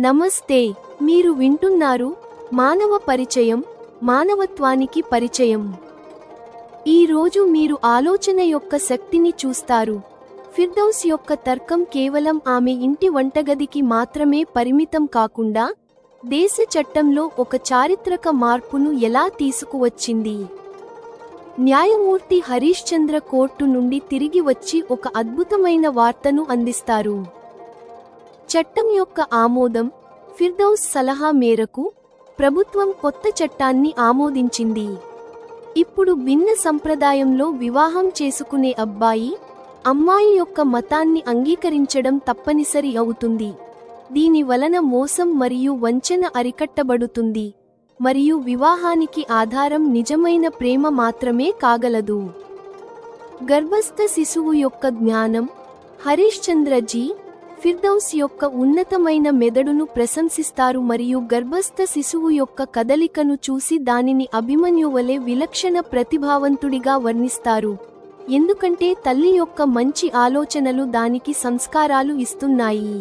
నమస్తే, మీరు వింటున్నారు మానవ పరిచయం, మానవత్వానికి పరిచయం. ఈ రోజు మీరు ఆలోచన యొక్క శక్తిని చూస్తారు. ఫిర్దౌస్ యొక్క తర్కం కేవలం ఆమె ఇంటి వంటగదికి మాత్రమే పరిమితం కాకుండా దేశ చట్టంలో ఒక చారిత్రక మార్పును ఎలా తీసుకువచ్చింది. న్యాయమూర్తి హరీష్ చంద్ర కోర్టు నుండి తిరిగి వచ్చి ఒక అద్భుతమైన వార్తను అందిస్తారు. చట్టం యొక్క ఆమోదం. ఫిర్దౌస్ సలహా మేరకు ప్రభుత్వం కొత్త చట్టాన్ని ఆమోదించింది. ఇప్పుడు భిన్న సంప్రదాయంలో వివాహం చేసుకునే అబ్బాయి, అమ్మాయి యొక్క మతాన్ని అంగీకరించడం తప్పనిసరి అవుతుంది. దీని వలన మోసం మరియు వంచన అరికట్టబడుతుంది మరియు వివాహానికి ఆధారం నిజమైన ప్రేమ మాత్రమే కాగలదు. గర్భస్థ శిశువు యొక్క జ్ఞానం. హరీష్ చంద్ర జీ ఫిర్దౌస్ యొక్క ఉన్నతమైన మెదడును ప్రశంసిస్తారు మరియు గర్భస్థ శిశువు యొక్క కదలికను చూసి దానిని అభిమన్యువలే విలక్షణ ప్రతిభావంతుడిగా వర్ణిస్తారు, ఎందుకంటే తల్లి యొక్క మంచి ఆలోచనలు దానికి సంస్కారాలు ఇస్తున్నాయి.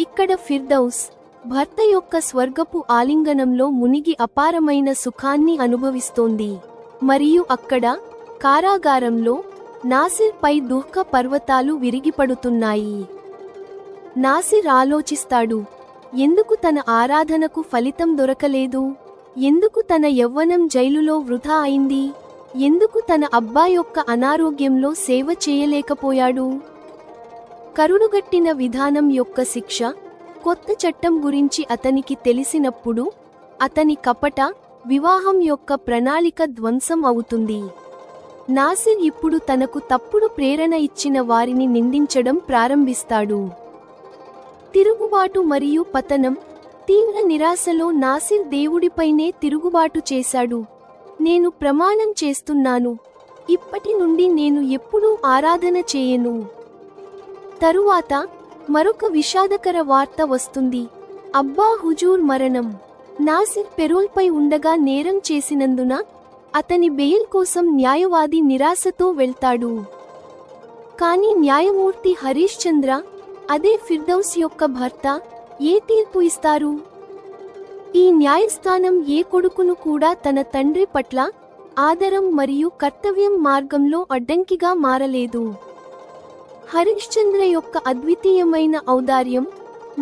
ఇక్కడ ఫిర్దౌస్ భర్త యొక్క స్వర్గపు ఆలింగనంలో మునిగి అపారమైన సుఖాన్ని అనుభవిస్తోంది మరియు అక్కడ కారాగారంలో నాసిర్ పై దుఃఖ పర్వతాలు విరిగిపడుతున్నాయి. నాసిర్ ఆలోచిస్తాడు, ఎందుకు తన ఆరాధనకు ఫలితం దొరకలేదు, ఎందుకు తన యవ్వనం జైలులో వృధా అయింది, ఎందుకు తన అబ్బాయి యొక్క అనారోగ్యంలో సేవ చేయలేకపోయాడు. కరుడుగట్టిన విధానం యొక్క శిక్ష. కొత్త చట్టం గురించి అతనికి తెలిసినప్పుడు అతని కపట వివాహం యొక్క ప్రణాళిక ధ్వంసం అవుతుంది. నాసిర్ ఇప్పుడు తనకు తప్పుడు ప్రేరణ ఇచ్చిన వారిని నిందించడం ప్రారంభిస్తాడు. తిరుగుబాటు మరియు పతనం. తీవ్ర నిరాశలో నాసిర్ దేవుడిపైనే తిరుగుబాటు చేశాడు. నేను ప్రమాణం చేస్తున్నాను, ఇప్పటి నుండి నేను ఎప్పుడూ ఆరాధన చేయను. తరువాత మరొక విషాదకర వార్త వస్తుంది. అబ్బా హుజూర్ మరణం. నాసిర్ పెరోల్పై ఉండగా నేరం చేసినందున అతని బెయిల్ కోసం న్యాయవాది నిరాశతో వెళ్తాడు. కానీ న్యాయమూర్తి హరీష్ చంద్ర, అదే ఫిర్దౌస్ యొక్క భర్త, ఏ తీర్పు ఇస్తారు? ఈ న్యాయస్థానం ఏ కొడుకును కూడా తన తండ్రి పట్ల ఆదరం మరియు కర్తవ్యం మార్గంలో అడ్డంకిగా మారలేదు. హరీష్ చంద్ర యొక్క అద్వితీయమైన ఔదార్యం.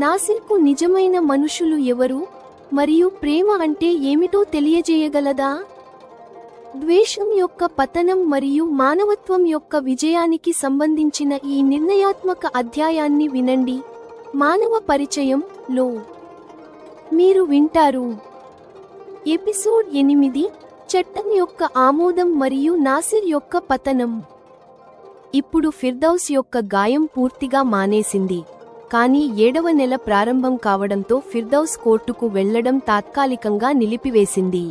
నాసిర్కు నిజమైన మనుషులు ఎవరు మరియు ప్రేమ అంటే ఏమిటో తెలియజేయగలదా? ద్వేషం యొక్క పతనం మరియు మానవత్వం యొక్క విజయానికి సంబంధించిన ఈ నిర్ణయాత్మక అధ్యాయాన్ని వినండి. మానవ పరిచయం లో మీరు వింటారు. ఎపిసోడ్ 8, చట్టం యొక్క ఆమోదం మరియు నాసిర్ యొక్క పతనం. ఇప్పుడు ఫిర్దౌస్ యొక్క గాయం పూర్తిగా మానేసింది, కానీ 7వ నెల ప్రారంభం కావడంతో ఫిర్దౌస్ కోర్టుకు వెళ్లడం తాత్కాలికంగా నిలిపివేసింది.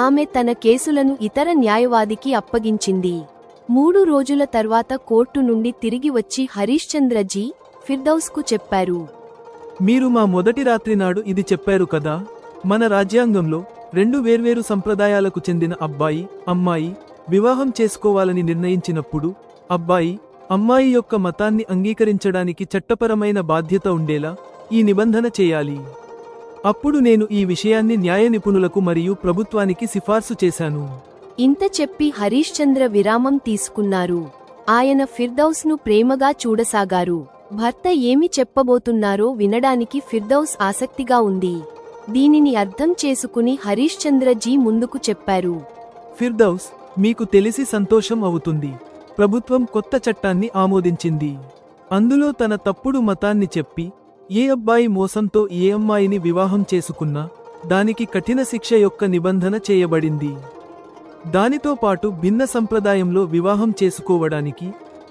ఆమె తన కేసులను ఇతర న్యాయవాదికి అప్పగించింది. 3 రోజుల తర్వాత కోర్టు నుండి తిరిగి వచ్చి హరీష్ చంద్ర జీ ఫిర్దౌస్కు చెప్పారు, మీరు మా మొదటి రాత్రి నాడు ఇది చెప్పారు కదా, మన రాజ్యాంగంలో 2 వేర్వేరు సంప్రదాయాలకు చెందిన అబ్బాయి, అమ్మాయి వివాహం చేసుకోవాలని నిర్ణయించినప్పుడు అబ్బాయి, అమ్మాయి యొక్క మతాన్ని అంగీకరించడానికి చట్టపరమైన బాధ్యత ఉండేలా ఈ నిబంధన చేయాలి. అప్పుడు నేను ఈ విషయాన్ని న్యాయ నిపుణులకు మరియు ప్రభుత్వానికి సిఫార్సు చేశాను. ఇంత చెప్పి హరీష్ చంద్ర విరామం తీసుకున్నారు. ఆయన ఫిర్దౌస్ను ప్రేమగా చూడసాగారు. భర్త ఏమి చెప్పబోతున్నారో వినడానికి ఫిర్దౌస్ ఆసక్తిగా ఉంది. దీనిని అర్థం చేసుకుని హరీష్ చంద్ర జీ ముందుకు చెప్పారు. ఫిర్దౌస్, మీకు తెలిసి సంతోషం అవుతుంది, ప్రభుత్వం కొత్త చట్టాన్ని ఆమోదించింది. అందులో తన తప్పుడు మతాన్ని చెప్పి ఏ అబ్బాయి మోసంతో ఏ అమ్మాయిని వివాహం చేసుకున్నా దానికి కఠిన శిక్ష యొక్క నిబంధన చేయబడింది. దానితో పాటు భిన్న సంప్రదాయంలో వివాహం చేసుకోవడానికి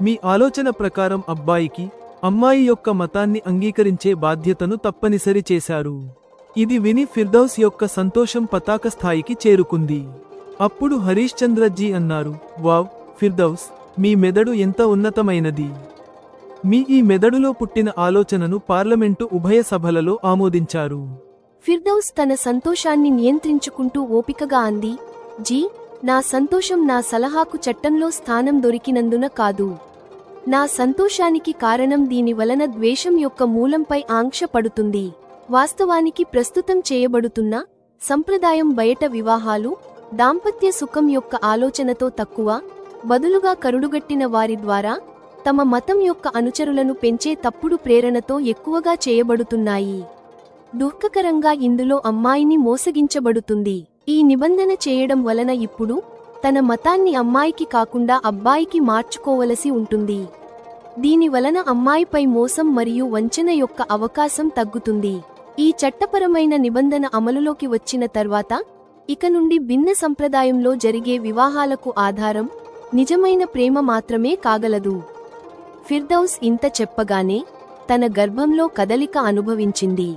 మీ ఆలోచన ప్రకారం అబ్బాయికి, అమ్మాయి యొక్క మతాన్ని అంగీకరించే బాధ్యతను తప్పనిసరి చేశారు. ఇది విని ఫిర్దౌస్ యొక్క సంతోషం పతాక స్థాయికి చేరుకుంది. అప్పుడు హరీష్ చంద్ర జీ అన్నారు, వావ్ ఫిర్దౌస్, మీ మెదడు ఎంత ఉన్నతమైనది. మీ ఈ మెదడులో పుట్టిన ఆలోచనను పార్లమెంటు ఉభయ సభలలో ఆమోదించారు. ఫిర్దౌస్ తన సంతోషాన్ని నియంత్రించుకుంటూ ఓపికగా అంది, జీ, నా సంతోషం నా సలహాకు చట్టంలో స్థానం దొరికినందున కాదు. నా సంతోషానికి కారణం దీని వలన ద్వేషం యొక్క మూలంపై ఆంక్ష పడుతుంది. వాస్తవానికి ప్రస్తుతం చేయబడుతున్న సంప్రదాయం బయట వివాహాలు దాంపత్య సుఖం యొక్క ఆలోచనతో తక్కువ, బదులుగా కరుడుగట్టిన వారి ద్వారా తమ మతం యొక్క అనుచరులను పెంచే తప్పుడు ప్రేరణతో ఎక్కువగా చేయబడుతున్నాయి. దుఃఖకరంగా ఇందులో అమ్మాయిని మోసగించబడుతుంది. ఈ నిబంధన చేయడం వలన ఇప్పుడు తన మతాన్ని అమ్మాయికి కాకుండా అబ్బాయికి మార్చుకోవలసి ఉంటుంది. దీని వలన అమ్మాయిపై మోసం మరియు వంచన యొక్క అవకాశం తగ్గుతుంది. ఈ చట్టపరమైన నిబంధన అమలులోకి వచ్చిన తర్వాత ఇక నుండి భిన్న సంప్రదాయంలో జరిగే వివాహాలకు ఆధారం నిజమైన ప్రేమ మాత్రమే కాగలదు. ఫిర్దౌస్ ఇంత చెప్పగానే తన గర్భంలో కదలిక అనుభవించింది.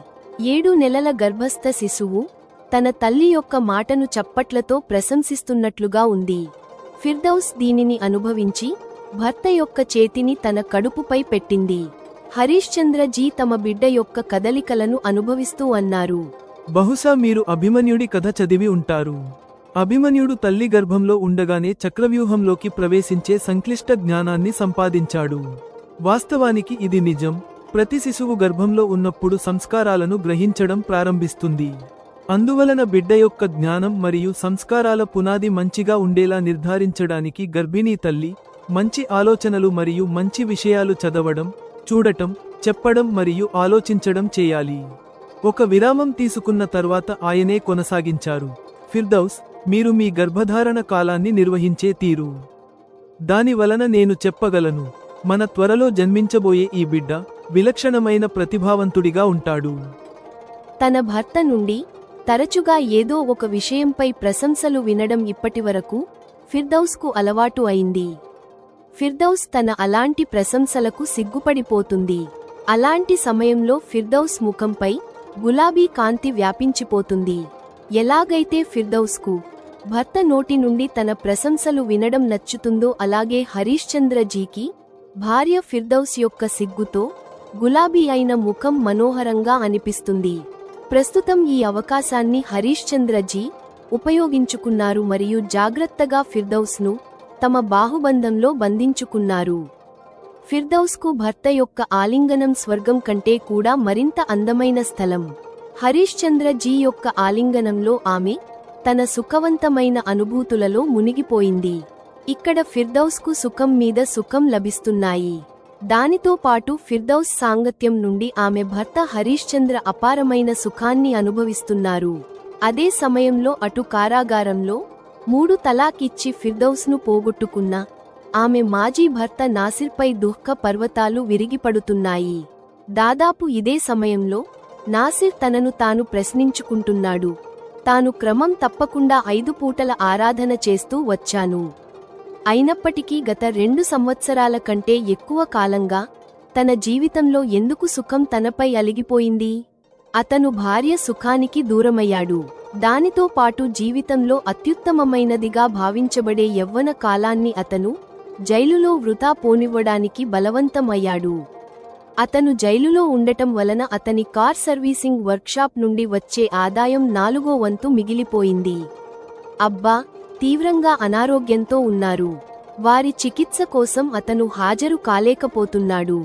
7 నెలల గర్భస్థ శిశువు తన తల్లి యొక్క మాటను చప్పట్లతో ప్రశంసిస్తున్నట్లుగా ఉంది. ఫిర్దౌస్ దీనిని అనుభవించి భర్త యొక్క చేతిని తన కడుపుపై పెట్టింది. హరీశ్చంద్ర జీ తమ బిడ్డ యొక్క కదలికలను అనుభవిస్తూ అన్నారు. బహుశా మీరు అభిమన్యుడి కథ చదివి ఉంటారు. అభిమన్యుడు తల్లి గర్భంలో ఉండగానే చక్రవ్యూహంలోకి ప్రవేశించే సంక్లిష్ట జ్ఞానాన్ని సంపాదించాడు. వాస్తవానికి ఇది నిజం. ప్రతి శిశువు గర్భంలో ఉన్నప్పుడు సంస్కారాలను గ్రహించడం ప్రారంభిస్తుంది. అందువలన బిడ్డ యొక్క జ్ఞానం మరియు సంస్కారాల పునాది మంచిగా ఉండేలా నిర్ధారించడానికి గర్భిణీ తల్లి మంచి ఆలోచనలు మరియు మంచి విషయాలు చదవడం, చూడటం, చెప్పడం మరియు ఆలోచించడం చేయాలి. ఒక విరామం తీసుకున్న తర్వాత ఆయనే కొనసాగించారు. ఫిర్దౌస్, మీరు మీ గర్భధారణ కాలాన్ని నిర్వహించే తీరు, దాని వలన నేను చెప్పగలను, మన త్వరలో జన్మించబోయే ఈ బిడ్డ విలక్షణమైన ప్రతిభావంతుడిగా ఉంటాడు. తన భర్త నుండి తరచుగా ఏదో ఒక విషయంపై ప్రశంసలు వినడం ఇప్పటివరకు ఫిర్దౌస్కు అలవాటు అయింది. ఫిర్దౌస్ తన అలాంటి ప్రశంసలకు సిగ్గుపడిపోతుంది. అలాంటి సమయంలో ఫిర్దౌస్ ముఖంపై గులాబీ కాంతి వ్యాపించిపోతుంది. ఎలాగైతే ఫిర్దౌస్కు భర్త నోటి నుండి తన ప్రశంసలు వినడం నచ్చుతుందో అలాగే హరీశ్చంద్ర జీకి భార్య ఫిర్దౌస్ యొక్క సిగ్గుతో గులాబీ అయిన ముఖం మనోహరంగా అనిపిస్తుంది. ప్రస్తుతం ఈ అవకాశాన్ని హరీశ్చంద్ర జీ ఉపయోగించుకున్నారు మరియు జాగ్రత్తగా ఫిర్దౌస్ను తమ బాహుబంధంలో బంధించుకున్నారు. ఫిర్దౌస్కు భర్త యొక్క ఆలింగనం స్వర్గం కంటే కూడా మరింత అందమైన స్థలం. హరీశ్చంద్ర జీ యొక్క ఆలింగనంలో ఆమె తన సుఖవంతమైన అనుభూతులలో మునిగిపోయింది. ఇక్కడ ఫిర్దౌస్కు సుఖం మీద సుఖం లభిస్తున్నాయి. దానితో పాటు ఫిర్దౌస్ సాంగత్యం నుండి ఆమె భర్త హరీశ్చంద్ర అపారమైన సుఖాన్ని అనుభవిస్తున్నారు. అదే సమయంలో అటు కారాగారంలో 3 తలాక్ ఇచ్చి ఫిర్దౌస్ను పోగొట్టుకున్న ఆమె మాజీ భర్త నాసిర్పై దుఃఖ పర్వతాలు విరిగిపడుతున్నాయి. దాదాపు ఇదే సమయంలో నాసిర్ తనను తాను ప్రశ్నించుకుంటున్నాడు, తాను క్రమం తప్పకుండా 5 పూటల ఆరాధన చేస్తూ వచ్చాను. అయినప్పటికీ గత 2 సంవత్సరాల కంటే ఎక్కువ కాలంగా తన జీవితంలో ఎందుకు సుఖం తనపై అలిగిపోయింది? అతను భార్య సుఖానికి దూరమయ్యాడు. దానితో పాటు జీవితంలో అత్యుత్తమమైనదిగా భావించబడే యవ్వన కాలాన్ని అతను జైలులో వృథా పోనివ్వడానికి బలవంతమయ్యాడు. అతను జైలులో ఉండటం వలన అతని కార్ సర్వీసింగ్ వర్క్షాప్ నుండి వచ్చే ఆదాయం 4వ వంతు మిగిలిపోయింది. అబ్బా, తీవ్రంగా అనారోగ్యంతో ఉన్నారు. వారి చికిత్స కోసం అతను హాజరు కాలేకపోతున్నాడు.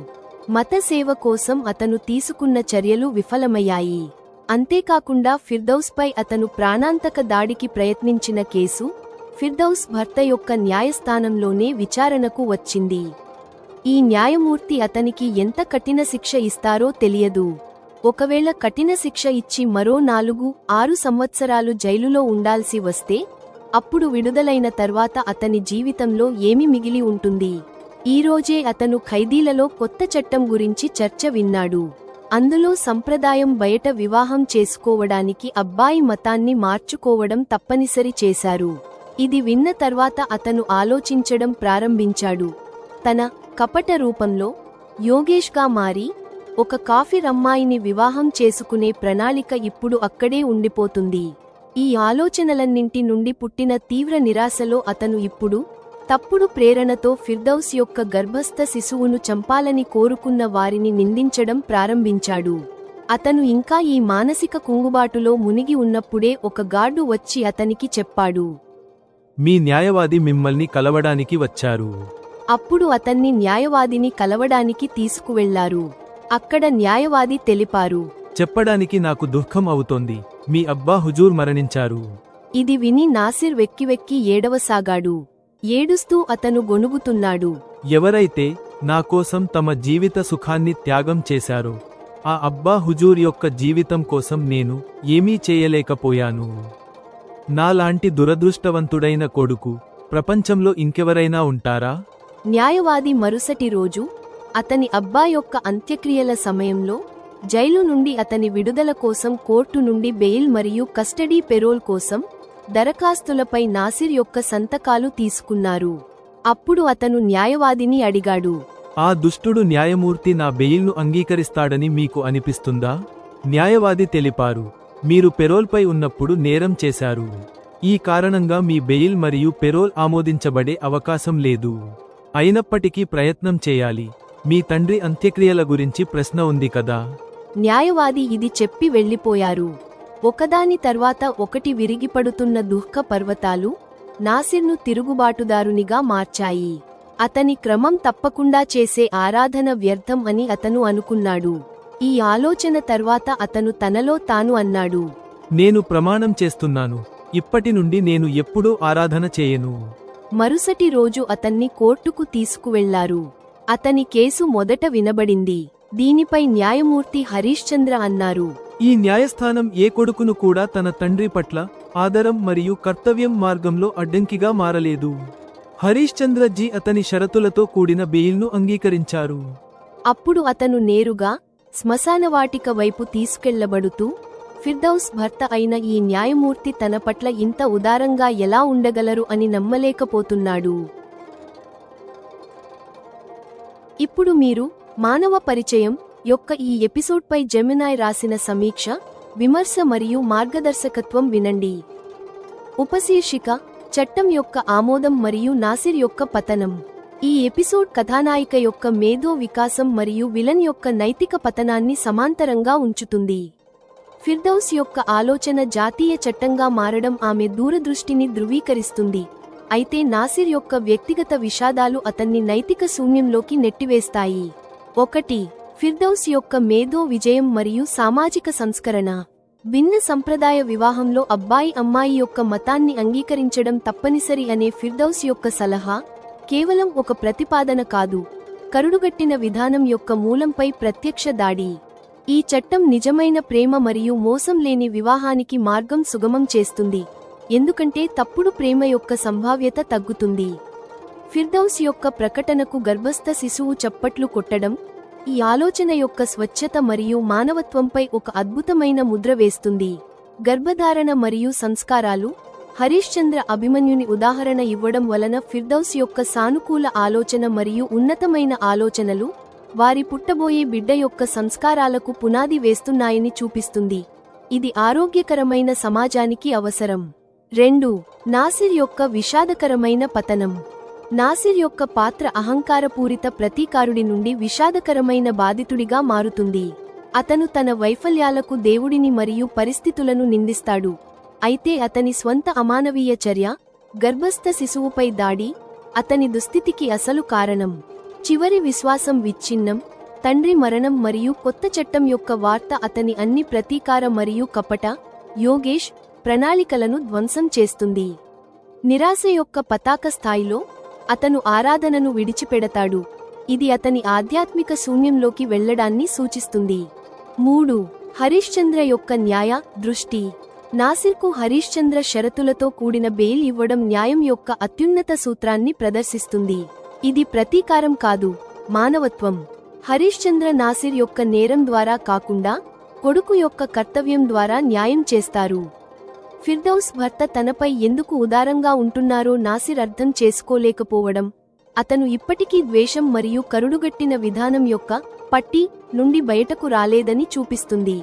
మత సేవ కోసం అతను తీసుకున్న చర్యలు విఫలమయ్యాయి. అంతేకాకుండా ఫిర్దౌస్పై అతను ప్రాణాంతక దాడికి ప్రయత్నించిన కేసు ఫిర్దౌస్ భర్త యొక్క న్యాయస్థానంలోనే విచారణకు వచ్చింది. ఈ న్యాయమూర్తి అతనికి ఎంత కఠిన శిక్ష ఇస్తారో తెలియదు. ఒకవేళ కఠిన శిక్ష ఇచ్చి మరో 4-6 సంవత్సరాలు జైలులో ఉండాల్సి వస్తే అప్పుడు విడుదలైన తర్వాత అతని జీవితంలో ఏమి మిగిలి ఉంటుంది? ఈరోజే అతను ఖైదీలలో కొత్త చట్టం గురించి చర్చ విన్నాడు. అందులో సంప్రదాయం బయట వివాహం చేసుకోవడానికి అబ్బాయి మతాన్ని మార్చుకోవడం తప్పనిసరి చేశారు. ఇది విన్న తర్వాత అతను ఆలోచించడం ప్రారంభించాడు. తన కపట రూపంలో యోగేష్గా మారి ఒక కాఫీర్ అమ్మాయిని వివాహం చేసుకునే ప్రణాళిక ఇప్పుడు అక్కడే ఉండిపోతుంది. ఈ ఆలోచనలన్నింటి నుండి పుట్టిన తీవ్ర నిరాశలో అతను ఇప్పుడు తప్పుడు ప్రేరణతో ఫిర్దౌస్ యొక్క గర్భస్థ శిశువును చంపాలని కోరుకున్న వారిని నిందించడం ప్రారంభించాడు. అతను ఇంకా ఈ మానసిక కుంగుబాటులో మునిగి ఉన్నప్పుడే ఒక గార్డు వచ్చి అతనికి చెప్పాడు, మీ న్యాయవాది మిమ్మల్ని కలవడానికి వచ్చారు. అప్పుడు అతన్ని న్యాయవాదిని కలవడానికి తీసుకువెళ్లారు. అక్కడ న్యాయవాది తెలిపారు, చెప్పడానికి నాకు దుఃఖం అవుతోంది. మీ అబ్బా హుజూర్ మరణించారు. ఇది విని నాసిర్ వెక్కి వెక్కి ఏడవసాగాడు. ఏడుస్తూ అతను గొణుగుతున్నాడు. ఎవరైతే నా కోసం తమ జీవిత సుఖాన్ని త్యాగం చేశారో ఆ అబ్బా హుజూర్ యొక్క జీవితం కోసం నేను ఏమీ చేయలేకపోయాను. నాలాంటి దురదృష్టవంతుడైన కొడుకు ప్రపంచంలో ఇంకెవరైనా ఉంటారా? న్యాయవాది మరుసటి రోజు అతని అబ్బా యొక్క అంత్యక్రియల సమయంలో జైలు నుండి అతని విడుదల కోసం కోర్టు నుండి బెయిల్ మరియు కస్టడీ పెరోల్ కోసం దరఖాస్తులపై నాసిర్ యొక్క సంతకాలు తీసుకున్నారు. అప్పుడు అతను న్యాయవాదిని అడిగాడు, ఆ దుష్టుడు న్యాయమూర్తి నా బెయిల్ను అంగీకరిస్తాడని మీకు అనిపిస్తుందా? న్యాయవాది తెలిపారు, మీరు పెరోల్పై ఉన్నప్పుడు నేరం చేశారు. ఈ కారణంగా మీ బెయిల్ మరియు పెరోల్ ఆమోదించబడే అవకాశం లేదు. అయినప్పటికీ ప్రయత్నం చేయాలి. మీ తండ్రి అంత్యక్రియల గురించి ప్రశ్న ఉంది కదా? న్యాయవాది ఇది చెప్పి వెళ్లిపోయారు. ఒకదాని తర్వాత ఒకటి విరిగిపడుతున్న దుఃఖ పర్వతాలు నాసిర్ను తిరుగుబాటుదారునిగా మార్చాయి. అతని క్రమం తప్పకుండా చేసే ఆరాధన వ్యర్థం అని అతను అనుకున్నాడు. ఈ ఆలోచన తర్వాత అతను తనలో తాను అన్నాడు, నేను ప్రమాణం చేస్తున్నాను, ఇప్పటి నుండి నేను ఎప్పుడూ ఆరాధన చేయను. మరుసటి రోజు అతన్ని కోర్టుకు తీసుకువెళ్లారు. అతని కేసు మొదట వినబడింది. దీనిపై న్యాయమూర్తి హరీశ్చంద్ర అన్నారు, ఈ న్యాయస్థానం ఏ కొడుకును కూడా తన తండ్రి పట్ల ఆదరం మరియు కర్తవ్యం మార్గంలో అడ్డంకిగా మారలేదు. హరీశ్చంద్ర జీ అతని షరతులతో కూడిన బెయిల్ను అంగీకరించారు. అప్పుడు అతను నేరుగా శ్మశానవాటిక వైపు తీసుకెళ్లబడుతూ, ఫిర్దౌస్ భర్త అయిన ఈ న్యాయమూర్తి తన పట్ల ఇంత ఉదారంగా ఎలా ఉండగలరు అని నమ్మలేకపోతున్నాడు. ఇప్పుడు మీరు మానవ పరిచయం యొక్క ఈ ఎపిసోడ్పై జెమినాయ్ రాసిన సమీక్ష, విమర్శ మరియు మార్గదర్శకత్వం వినండి. ఉపశీర్షిక: చట్టం యొక్క ఆమోదం మరియు నాసిర్ యొక్క పతనం. ఈ ఎపిసోడ్ కథానాయిక యొక్క మేధో వికాసం మరియు విలన్ యొక్క నైతిక పతనాన్ని సమాంతరంగా ఉంచుతుంది. ఫిర్దౌస్ యొక్క ఆలోచన జాతీయ చట్టంగా మారడం ఆమె దూరదృష్టిని ధృవీకరిస్తుంది, అయితే నాసిర్ యొక్క వ్యక్తిగత విషాదాలు అతన్ని నైతిక శూన్యంలోకి నెట్టివేస్తాయి. 1. ఫిర్దౌస్ యొక్క మేధో విజయం మరియు సామాజిక సంస్కరణ. భిన్న సంప్రదాయ వివాహంలో అబ్బాయి అమ్మాయి యొక్క మతాన్ని అంగీకరించడం తప్పనిసరి అనే ఫిర్దౌస్ యొక్క సలహా కేవలం ఒక ప్రతిపాదన కాదు, కరుడుగట్టిన విధానం యొక్క మూలంపై ప్రత్యక్ష దాడి. ఈ చట్టం నిజమైన ప్రేమ మరియు మోసం లేని వివాహానికి మార్గం సుగమం చేస్తుంది, ఎందుకంటే తప్పుడు ప్రేమ యొక్క సంభావ్యత తగ్గుతుంది. ఫిర్దౌస్ యొక్క ప్రకటనకు గర్భస్థ శిశువు చప్పట్లు కొట్టడం ఈ ఆలోచన యొక్క స్వచ్ఛత మరియు మానవత్వంపై ఒక అద్భుతమైన ముద్ర వేస్తుంది. గర్భధారణ మరియు సంస్కారాలు. హరీశ్చంద్ర అభిమన్యుని ఉదాహరణ ఇవ్వడం వలన ఫిర్దౌస్ యొక్క సానుకూల ఆలోచన మరియు ఉన్నతమైన ఆలోచనలు వారి పుట్టబోయే బిడ్డ యొక్క సంస్కారాలకు పునాది వేస్తున్నాయని చూపిస్తుంది. ఇది ఆరోగ్యకరమైన సమాజానికి అవసరం. 2. నాసిర్ యొక్క విషాదకరమైన పతనం. నాసిర్ యొక్క పాత్ర అహంకారపూరిత ప్రతీకారుడి నుండి విషాదకరమైన బాధితుడిగా మారుతుంది. అతను తన వైఫల్యాలకు దేవుడిని మరియు పరిస్థితులను నిందిస్తాడు, అయితే అతని స్వంత అమానవీయ చర్య, గర్భస్థ శిశువుపై దాడి, అతని దుస్థితికి అసలు కారణం. చివరి విశ్వాసం విచ్ఛిన్నం, తండ్రి మరణం మరియు కొత్త చట్టం యొక్క వార్త అతని అన్ని ప్రతీకార మరియు కపట, యోగేష్ ప్రణాళికలను ధ్వంసం చేస్తుంది. నిరాశ యొక్క పతాక స్థాయిలో అతను ఆరాధనను విడిచిపెడతాడు, ఇది అతని ఆధ్యాత్మిక శూన్యంలోకి వెళ్లడాన్ని సూచిస్తుంది. 3. హరీశ్చంద్ర యొక్క న్యాయ దృష్టి. నాసిర్కు హరీశ్చంద్ర షరతులతో కూడిన బెయిల్ ఇవ్వడం న్యాయం యొక్క అత్యున్నత సూత్రాన్ని ప్రదర్శిస్తుంది. ఇది ప్రతీకారం కాదు, మానవత్వం. హరీశ్చంద్ర నాసిర్ యొక్క నేరం ద్వారా కాకుండా కొడుకు యొక్క కర్తవ్యం ద్వారా న్యాయం చేస్తారు. ఫిర్దౌస్ భర్త తనపై ఎందుకు ఉదారంగా ఉంటున్నారో నాసిర్ అర్థం చేసుకోలేకపోవడం, అతను ఇప్పటికీ ద్వేషం మరియు కరుడుగట్టిన విధానం యొక్క పట్టి నుండి బయటకు రాలేదని చూపిస్తుంది.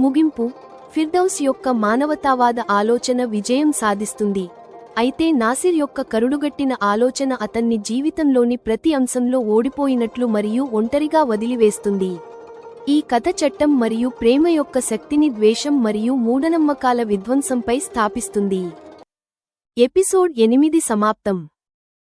ముగింపు: ఫిర్దౌస్ యొక్క మానవతావాద ఆలోచన విజయం సాధిస్తుంది, అయితే నాసిర్ యొక్క కరుడుగట్టిన ఆలోచన అతన్ని జీవితంలోని ప్రతి అంశంలో ఓడిపోయినట్లు మరియు ఒంటరిగా వదిలివేస్తుంది. ఈ కథ చట్టం మరియు ప్రేమ యొక్క శక్తిని ద్వేషం మరియు మూఢనమ్మకాల విధ్వంసంపై స్థాపిస్తుంది. ఎపిసోడ్ 8 సమాప్తం.